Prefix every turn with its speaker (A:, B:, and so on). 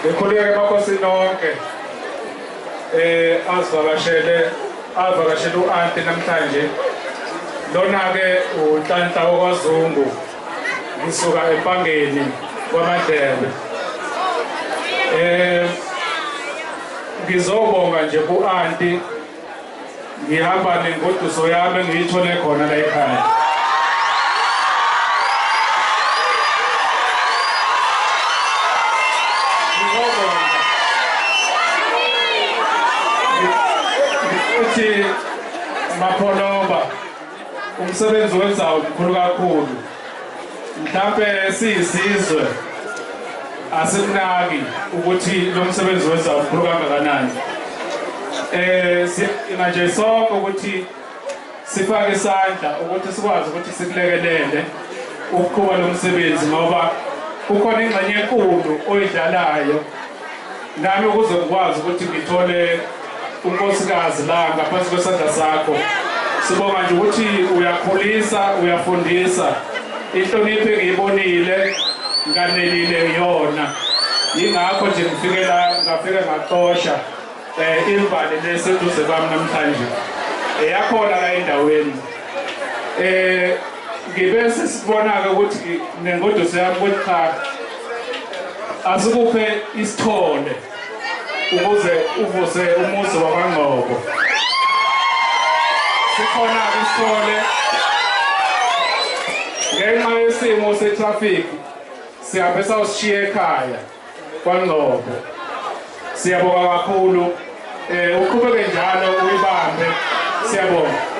A: Ngikhuleke emakosini onke avakashele u-anti namhlanje. Lona-ke uNhlanhla wakwaZungu, ngisuka empangeni kwaMadlebe. Ngizobonga nje ku-anti, ngihamba nengoduso yami engiyithole khona la ekhaya. Uthi Mapholoba umsebenzi wenzayo mkhulu kakhulu. Mhlambe siyisizwe asimnaki ukuthi lo msebenzi wenzayo mkhulu kangakanani. Nje sonke ukuthi sifake isandla ukuthi sikwazi ukuthi sikulekelele ukuqhuba lo msebenzi ngoba kukhona ingxenye enkulu oyidlalayo. Nami ukuze ngikwazi ukuthi ngithole unkosikazi la ngaphansi kwesandla sakho, sibonga nje ukuthi uyakhulisa, uyafundisa. Inhlonipho engiyibonile nganelile yona, yingakho nje ngafike ngaqosha imbali leseduze kwami namhlanje yakhona la endaweni. Ngibe sesibona-ke ukuthi nengoduso yami ukuthi cha, asikuphe isithole ukuze uvuse umuzi wakwaNgcobo. Sikhona-ke isithole ngenxa yesimo setraffic, sihambe sawusishiya ekhaya kwaNgcobo. Siyabonga kakhulu, uqhubeke njalo uyibambe. Siyabonga.